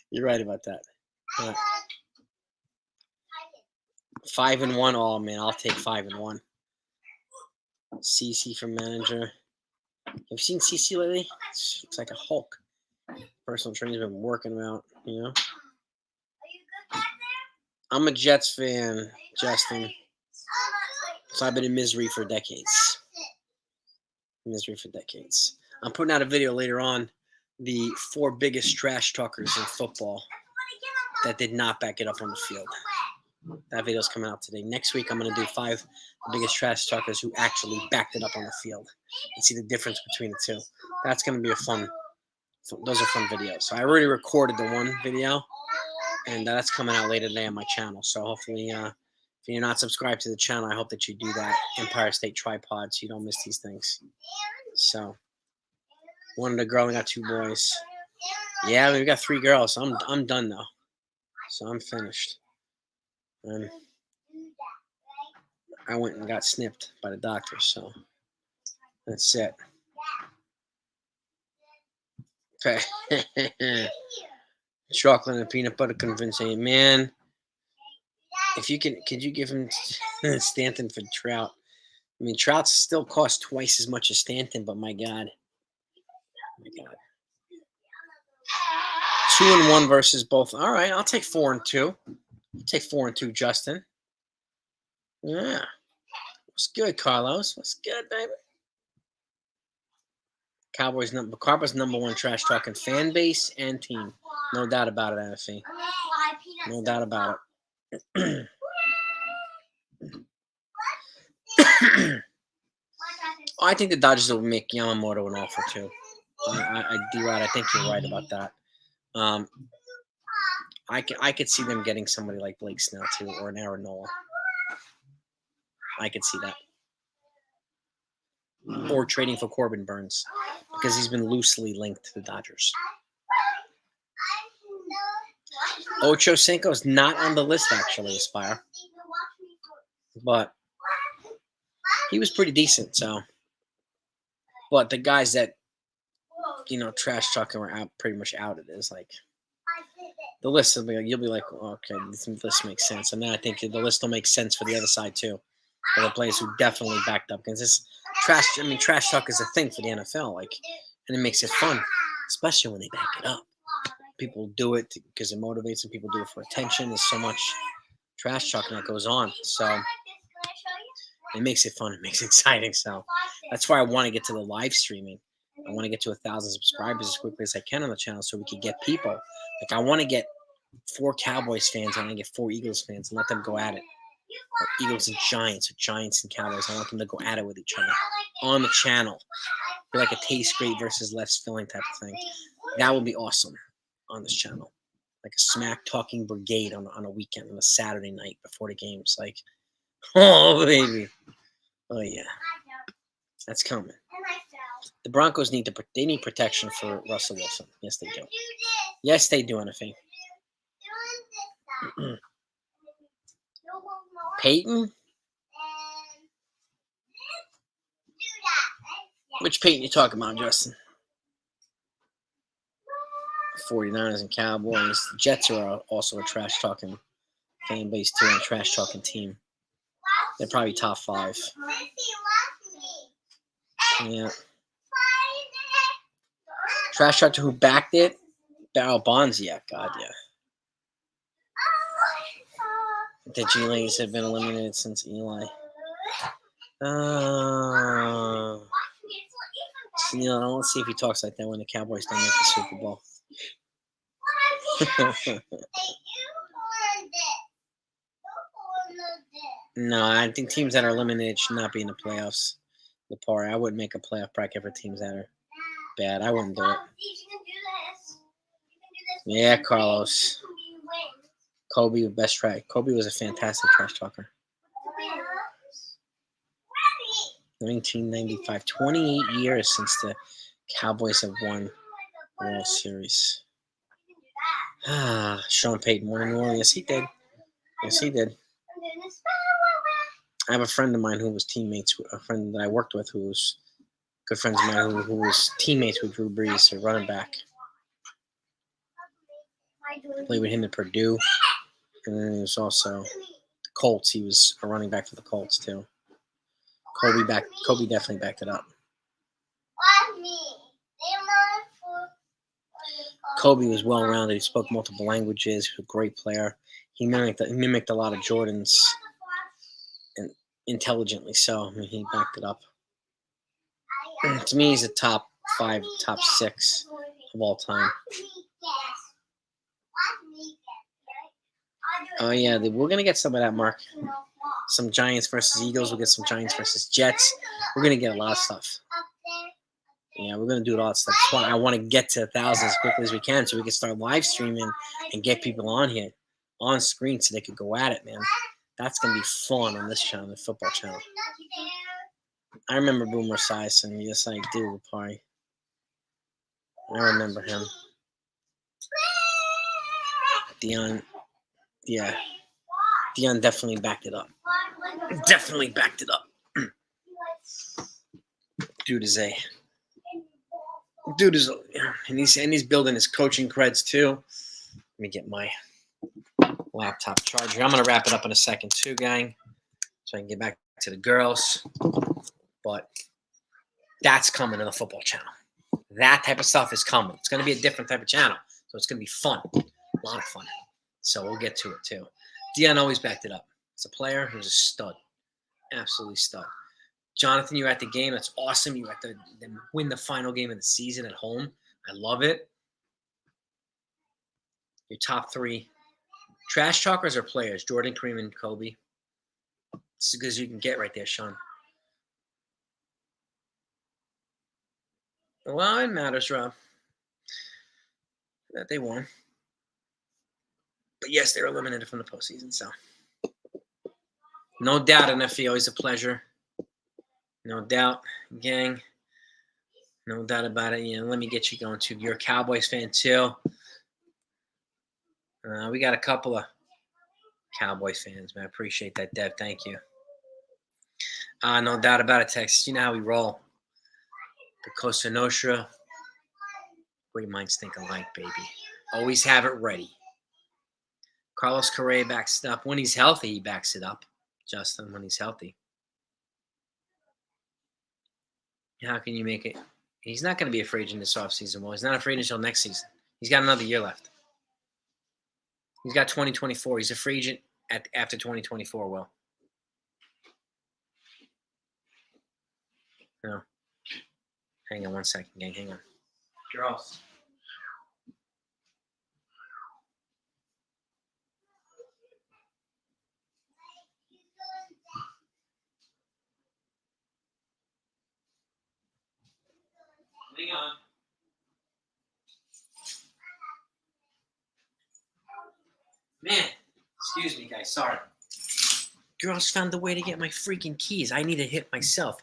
You're right about that. 5-1. Oh man, I'll take 5-1. CC for manager. Have you seen CC lately? It's like a Hulk. Personal trainer's been working him out, you know. I'm a Jets fan, Justin. So I've been in misery for decades. I'm putting out a video later on, the 4 biggest trash talkers in football that did not back it up on the field. That video's coming out today. Next week, I'm going to do 5 biggest trash talkers who actually backed it up on the field and see the difference between the two. That's going to be those are fun videos. So I already recorded the one video, and that's coming out later today on my channel. So hopefully, if you're not subscribed to the channel, I hope that you do that. Empire State Tripod, so you don't miss these things. So, one of the girl, I got 2 boys. Yeah, we got 3 girls. So I'm done though. So I'm finished. I went and got snipped by the doctor, so that's it. Okay. Chocolate and peanut butter convincing, man. If you could you give him Stanton for Trout? I mean, Trout still costs twice as much as Stanton, but my God. 2-1 versus both. All right, I'll take 4-2. I'll take 4-2, Justin. Yeah. What's good, Carlos? What's good, baby? Cowboys number 1 trash talking fan base and team. No doubt about it, NFC. No doubt about it. I think the Dodgers will make Yamamoto an offer too. D-Rod, I think you're right about that. I could see them getting somebody like Blake Snell too, or an Aaron Nola. I could see that. Or trading for Corbin Burns, because he's been loosely linked to the Dodgers. Ocho Cinco's not on the list, actually, Aspire. But he was pretty decent, so. But the guys that, trash talking were out, pretty much out. It is like the list will be like, you'll be like, oh, okay, this list makes sense. And then I think the list will make sense for the other side too, for the players who definitely backed up. Because this trash talk is a thing for the NFL, and it makes it fun, especially when they back it up. People do it because it motivates them. People do it for attention. There's so much trash talking that goes on, so it makes it fun. It makes it exciting. So that's why I want to get to the live streaming. I want to get to 1,000 subscribers as quickly as I can on the channel, so we can get people. Like, I want to get 4 Cowboys fans and I get 4 Eagles fans and let them go at it. Or Eagles and Giants, or Giants and Cowboys. I want them to go at it with each other on the channel. Be like a taste great versus less filling type of thing. That would be awesome on this channel. Like a smack talking brigade on a weekend, on a Saturday night before the games. Like, Oh, baby. Oh, yeah. I jumped That's coming. and I fell. The Broncos need they need protection for Russell Wilson. Yes, they do. Do this. Yes, they do, NFA. Doing this side. No more. Peyton? And this. Do that. Which Peyton you talking about, Justin? 49ers and Cowboys. The Jets are also a trash-talking fan base, too, and a trash-talking team. They're probably top 5. Yeah. Trash talk to who backed it? Barrel Bonds, yeah. God, yeah. The G-Lanes have been eliminated since Eli. So, let's see if he talks like that when the Cowboys don't make the Super Bowl. No, I think teams that are eliminated should not be in the playoffs. The par, I wouldn't make a playoff bracket for teams that are bad. I wouldn't do it. Yeah, Carlos. Kobe, best track. Kobe was a fantastic trash talker. 1995, 28 years since the Cowboys have won the World Series. Sean Payton won in New Orleans. Yes, he did. Yes, he did. I have a friend of mine who was teammates, a friend that I worked with who was good friends of mine who was teammates with Drew Brees, a running back. Played with him at Purdue. And then he was also the Colts. He was a running back for the Colts, too. Kobe definitely backed it up. Kobe was well-rounded. He spoke multiple languages. He was a great player. He mimicked a lot of Jordan's, and intelligently so. I mean, he backed it up. To me, he's a top 5, top 6 of all time. Oh, yeah, we're going to get some of that, Mark. Some Giants versus Eagles. We'll get some Giants versus Jets. We're going to get a lot of stuff. Yeah, we're going to do a lot of stuff. That's why I want to get to 1,000 as quickly as we can so we can start live streaming and get people on here, on screen, so they could go at it, man. That's going to be fun on this channel, the football channel. I remember Boomer Esiason. Yes, I do, Pari. I remember him. Dion definitely backed it up. Definitely backed it up. Dude is and he's building his coaching creds too. Let me get my laptop charger. I'm gonna wrap it up in a second too, gang, so I can get back to the girls. But that's coming to the football channel. That type of stuff is coming. It's gonna be a different type of channel, so it's gonna be fun, a lot of fun. So we'll get to it too. Dion always backed it up. As a player, he was a stud, absolutely stud. Jonathan, you were at the game. That's awesome. You were at the win the final game of the season at home. I love it. Your top 3 trash talkers or players? Jordan, Kareem, and Kobe. It's as good as you can get right there, Sean. Well, it matters, Rob, that they won. But yes, they were eliminated from the postseason. So no doubt, NFL, always a pleasure. No doubt, gang. No doubt about it. Let me get you going too. You're a Cowboys fan too. We got a couple of Cowboys fans, man. I appreciate that, Dev. Thank you. No doubt about it, Texas. You know how we roll. The Cosa Nostra. Great minds think alike, baby. Always have it ready. Carlos Correa backs it up. When he's healthy, he backs it up. Justin, when he's healthy. How can you make it? He's not going to be a free agent this offseason. Well, he's not a free agent until next season. He's got another year left. He's got 2024. He's a free agent after 2024, Will. No. Hang on one second, gang. Hang on. Girls. Hang on. Man, excuse me, guys. Sorry. Girls found a way to get my freaking keys. I need to hit myself.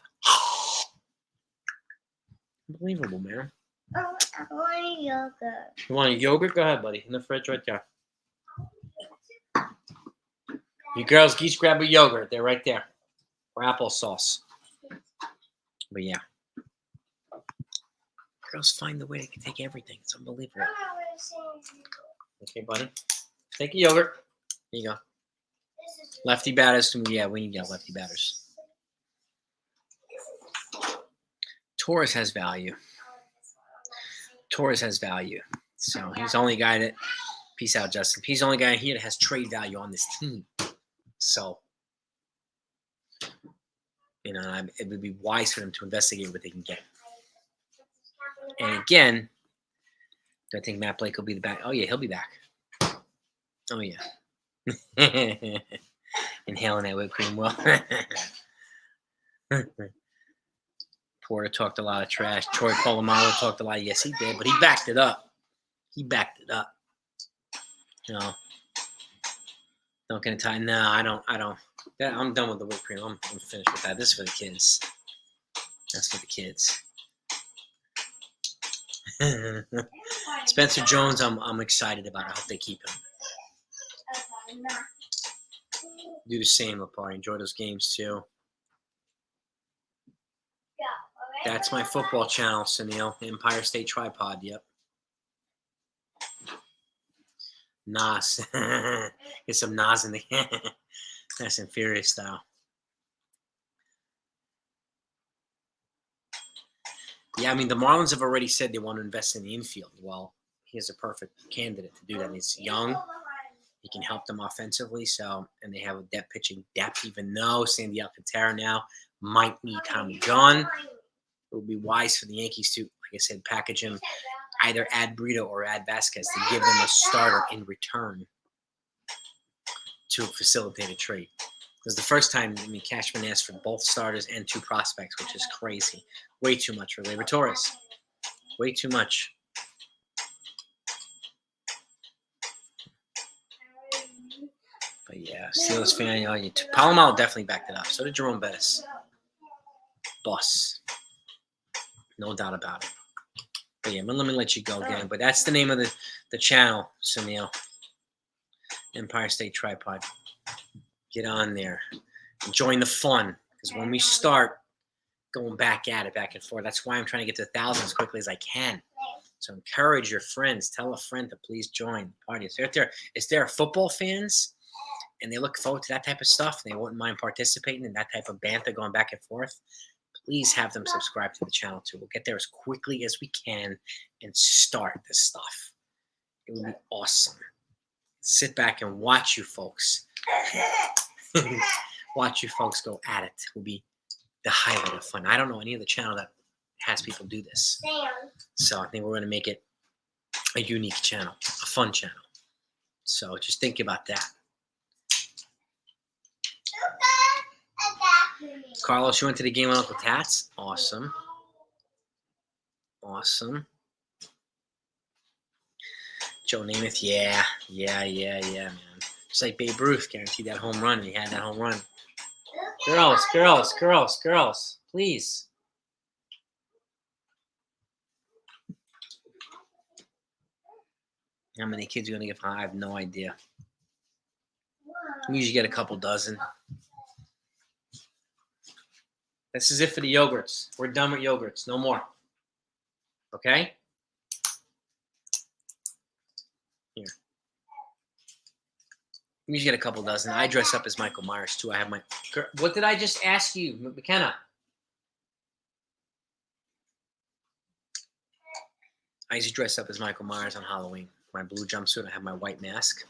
Unbelievable, man. I want yogurt. You want a yogurt? Go ahead, buddy. In the fridge right there. You girls each grab a yogurt. They're right there. Or applesauce. But yeah. Girls find the way to take everything. It's unbelievable. Okay, buddy. Take a yogurt. Here you go. Lefty batters. Yeah, we need to get lefty batters. Torres has value. Torres has value. So he's the only guy that... Peace out, Justin. He's the only guy here that has trade value on this team. So, you know, it would be wise for them to investigate what they can get. And again, do I think Matt Blake will be the back? Oh, yeah, he'll be back. Oh, yeah. Inhaling that whipped cream well. Porter talked a lot of trash. Troy Polamalu talked a lot. Yes, he did, but he backed it up. He backed it up. You know, not gonna tie. No, I don't. I'm done with the whipped cream. I'm finished with that. This is for the kids. That's for the kids. Spencer Jones, I'm excited about. I hope they keep him. Do the same, Lapari. Enjoy those games too. That's my football channel, Sunil. Empire State Tripod. Yep. Nas. Get some Nas in the Fast and Furious style. Yeah, I mean, the Marlins have already said they want to invest in the infield. Well, he's a perfect candidate to do that. He's young. He can help them offensively. So, and they have a pitching depth, even though Sandy Alcantara now might need Tommy John. It would be wise for the Yankees to, like I said, package him, either add Brito or add Vasquez to give them a starter in return to facilitate a trade. Because the first time, I mean, Cashman asked for both starters and 2 prospects, which is crazy. Way too much for Gleyber Torres. Way too much. But yeah, Steelers fan, Palomalo definitely backed it up. So did Jerome Bettis. Boss. No doubt about it. But yeah, let me let you go again. But that's the name of the channel, Sunil. Empire State Tripod. Get on there. Join the fun. Because when we start going back at it, back and forth, that's why I'm trying to get to 1,000 as quickly as I can. So encourage your friends. Tell a friend to please join the party. If there are football fans and they look forward to that type of stuff, and they wouldn't mind participating in that type of banter going back and forth, please have them subscribe to the channel too. We'll get there as quickly as we can and start this stuff. It would be awesome. Sit back and watch you folks. Watch you folks go at it. It will be the highlight of fun. I don't know any other channel that has people do this. So I think we're going to make it a unique channel, a fun channel. So just think about that. Carlos, you went to the game with Uncle Tats? Awesome. Awesome. Joe Namath, yeah, man. Just like Babe Ruth guaranteed that home run, and he had that home run. Girls, please. How many kids are going to get? I have no idea. We usually get a couple dozen. This is it for the yogurts. We're done with yogurts. No more. Okay? Here. We usually get a couple dozen. I dress up as Michael Myers, too. I have my... What did I just ask you, McKenna? I used to dress up as Michael Myers on Halloween. My blue jumpsuit. I have my white mask.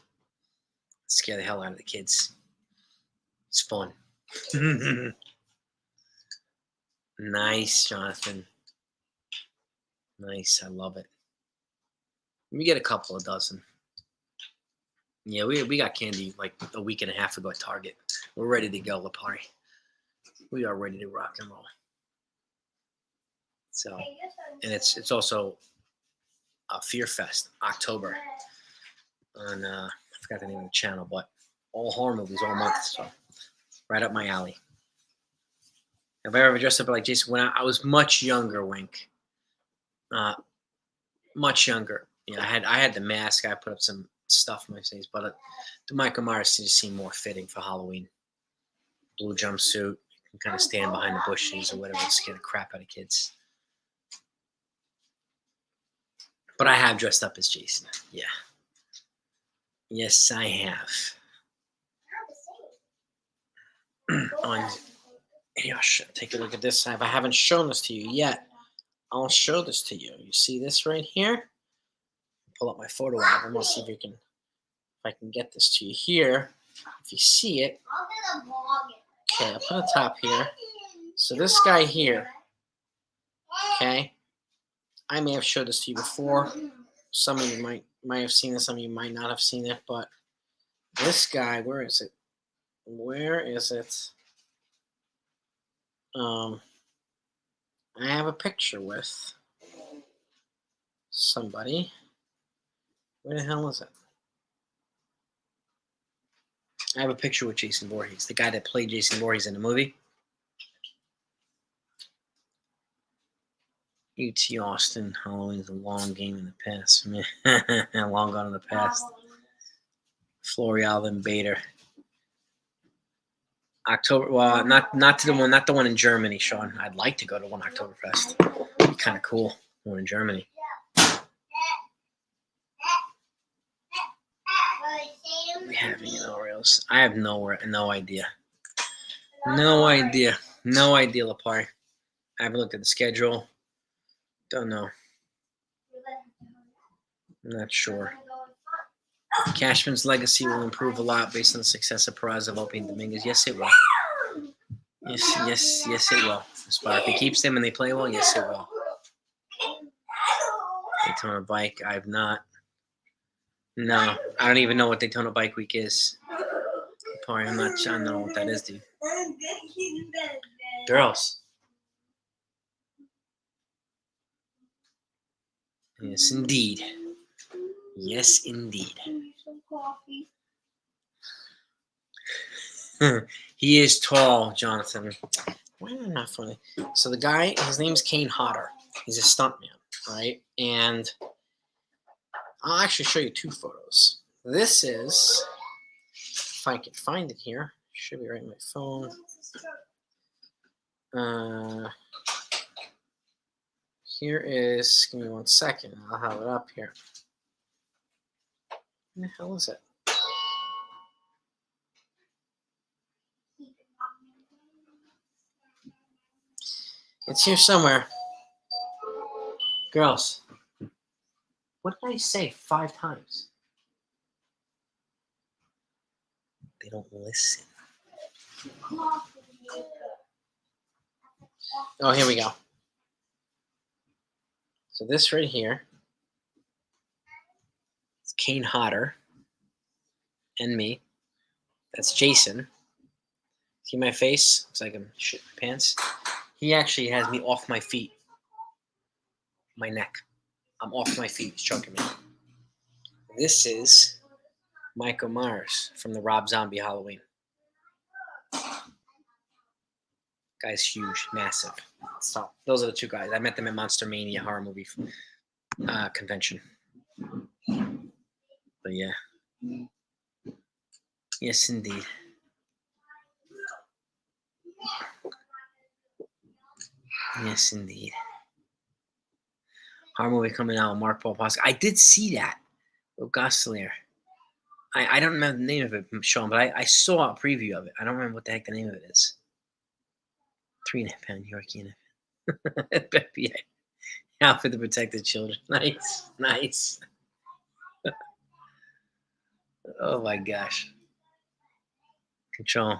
Scare the hell out of the kids. It's fun. Nice, Jonathan. Nice. I love it. We get a couple of dozen. Yeah, we got candy like a week and a half ago at Target. We're ready to go, Lapari. We are ready to rock and roll. So, and it's also a Fear Fest, October. On I forgot the name of the channel, but all horror movies all month. So Right up my alley. Have I ever dressed up like Jason? When I was much younger, Wink. Much younger. Yeah, I had the mask. I put up some stuff on my face, but the Michael Myers just seemed more fitting for Halloween. Blue jumpsuit. You can kind of stand behind the bushes or whatever to scare the crap out of kids. But I have dressed up as Jason. Yeah. Yes, I have. On here, take a look at this. If I haven't shown this to you yet, I'll show this to you. You see this right here? Pull up my photo album. We'll see if I can get this to you here. If you see it, okay, I'll put the top here. So this guy here, okay, I may have showed this to you before. Some of you might have seen it. Some of you might not have seen it. But this guy, where is it? Where is it? I have a picture with somebody. Where the hell is it? I have a picture with Jason Voorhees, the guy that played Jason Voorhees in the movie. UT Austin, Halloween's a long game in the past. Long gone in the past. Florial and Bader. October. Well, not the one in Germany, Sean. I'd like to go to one Oktoberfest. It'd be kind of cool. One in Germany. We have any Oreos? I have no idea. No idea, Lapari. I haven't looked at the schedule. Don't know. I'm not sure. Cashman's legacy will improve a lot based on the success of Peraza, Volpe, and Dominguez. Yes, it will. Yes, it will. If he keeps them and they play well, yes, it will. Daytona Bike, I've not. No, I don't even know what Daytona Bike Week is. Sorry, I don't know what that is, dude. Girls. Yes, indeed. Yes, indeed. He is tall, Jonathan. Why am I not funny? So the guy, his name's Kane Hodder. He's a stuntman, right? And I'll actually show you two photos. This is, if I can find it here, should be right in my phone. Here is, give me 1 second. I'll have it up here. Where the hell is it? It's here somewhere. Girls, what did I say 5 times? They don't listen. Oh, here we go. So this right here is Kane Hodder and me. That's Jason. See my face? Looks like I'm shitting my pants. He actually has me off my feet. My neck. I'm off my feet. He's choking me. This is Michael Myers from the Rob Zombie Halloween. Guy's huge, massive. So those are the two guys. I met them at Monster Mania horror movie convention. But yeah. Yes, indeed. Yes, indeed. Horror movie coming out. Mark Paul Posca. I did see that with Gosselin. I don't remember the name of it, Sean, but I saw a preview of it. I don't remember what the heck the name of it is. 3.5-pound Yorkie. It better be out for the protected children. Nice. Oh my gosh. Control.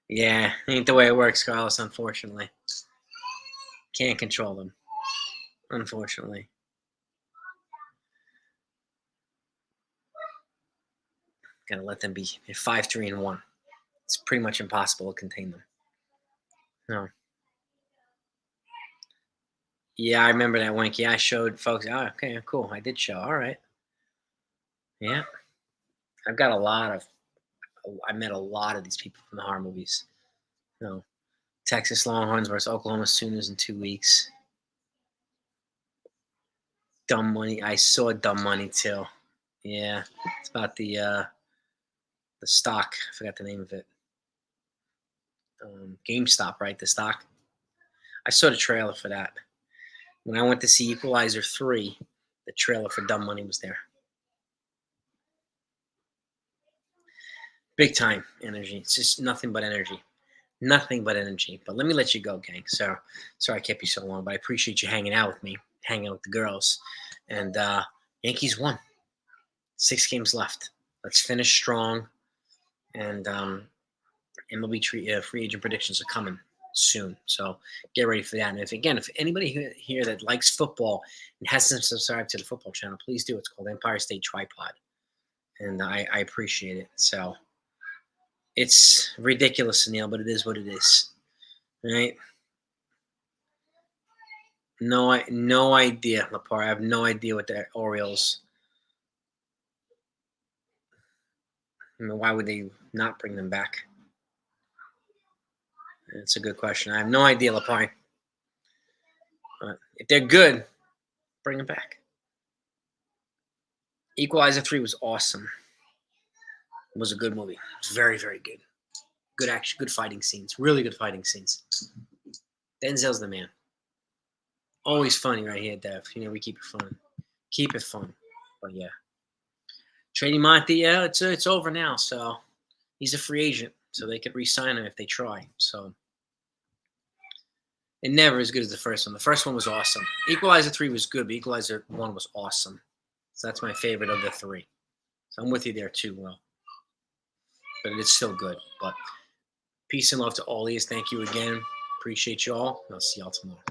Yeah, ain't the way it works, Carlos, unfortunately. Can't control them. Unfortunately. Gotta let them be 5, 3, and 1. It's pretty much impossible to contain them. No. Yeah, I remember that Wink. Yeah, I showed folks. Oh, okay, cool. I did show. All right. Yeah. I've got a lot of I met a lot of these people from the horror movies. You know, Texas Longhorns versus Oklahoma Sooners in 2 weeks. Dumb Money. I saw Dumb Money too. Yeah, it's about the stock. I forgot the name of it. GameStop, right? The stock. I saw the trailer for that. When I went to see Equalizer 3, the trailer for Dumb Money was there. Big time energy. It's just nothing but energy. Nothing but energy. But let me let you go, gang. So sorry I kept you so long, but I appreciate you hanging out with me, hanging out with the girls. And Yankees won. 6 games left. Let's finish strong. And MLB free agent predictions are coming soon. So get ready for that. And if anybody here that likes football and hasn't subscribed to the football channel, please do. It's called Empire State Tripod. And I appreciate it. So it's ridiculous, Neil, but it is what it is. Right? No idea, Lepar. I have no idea what the Orioles. I mean, why would they not bring them back? It's a good question. I have no idea, Lepar. If they're good, bring them back. Equalizer 3 was awesome. It was a good movie. It was very, very good. Good action, good fighting scenes. Really good fighting scenes. Denzel's the man. Always funny right here, Dev. We keep it fun. Keep it fun. But yeah. Trading Monty, yeah, it's over now. So he's a free agent. So they could re-sign him if they try. So it never as good as the first one. The first one was awesome. Equalizer 3 was good, but Equalizer 1 was awesome. So that's my favorite of the three. So I'm with you there too, Will. But it's still good. But peace and love to all of you. Thank you again. Appreciate you all. I'll see y'all tomorrow.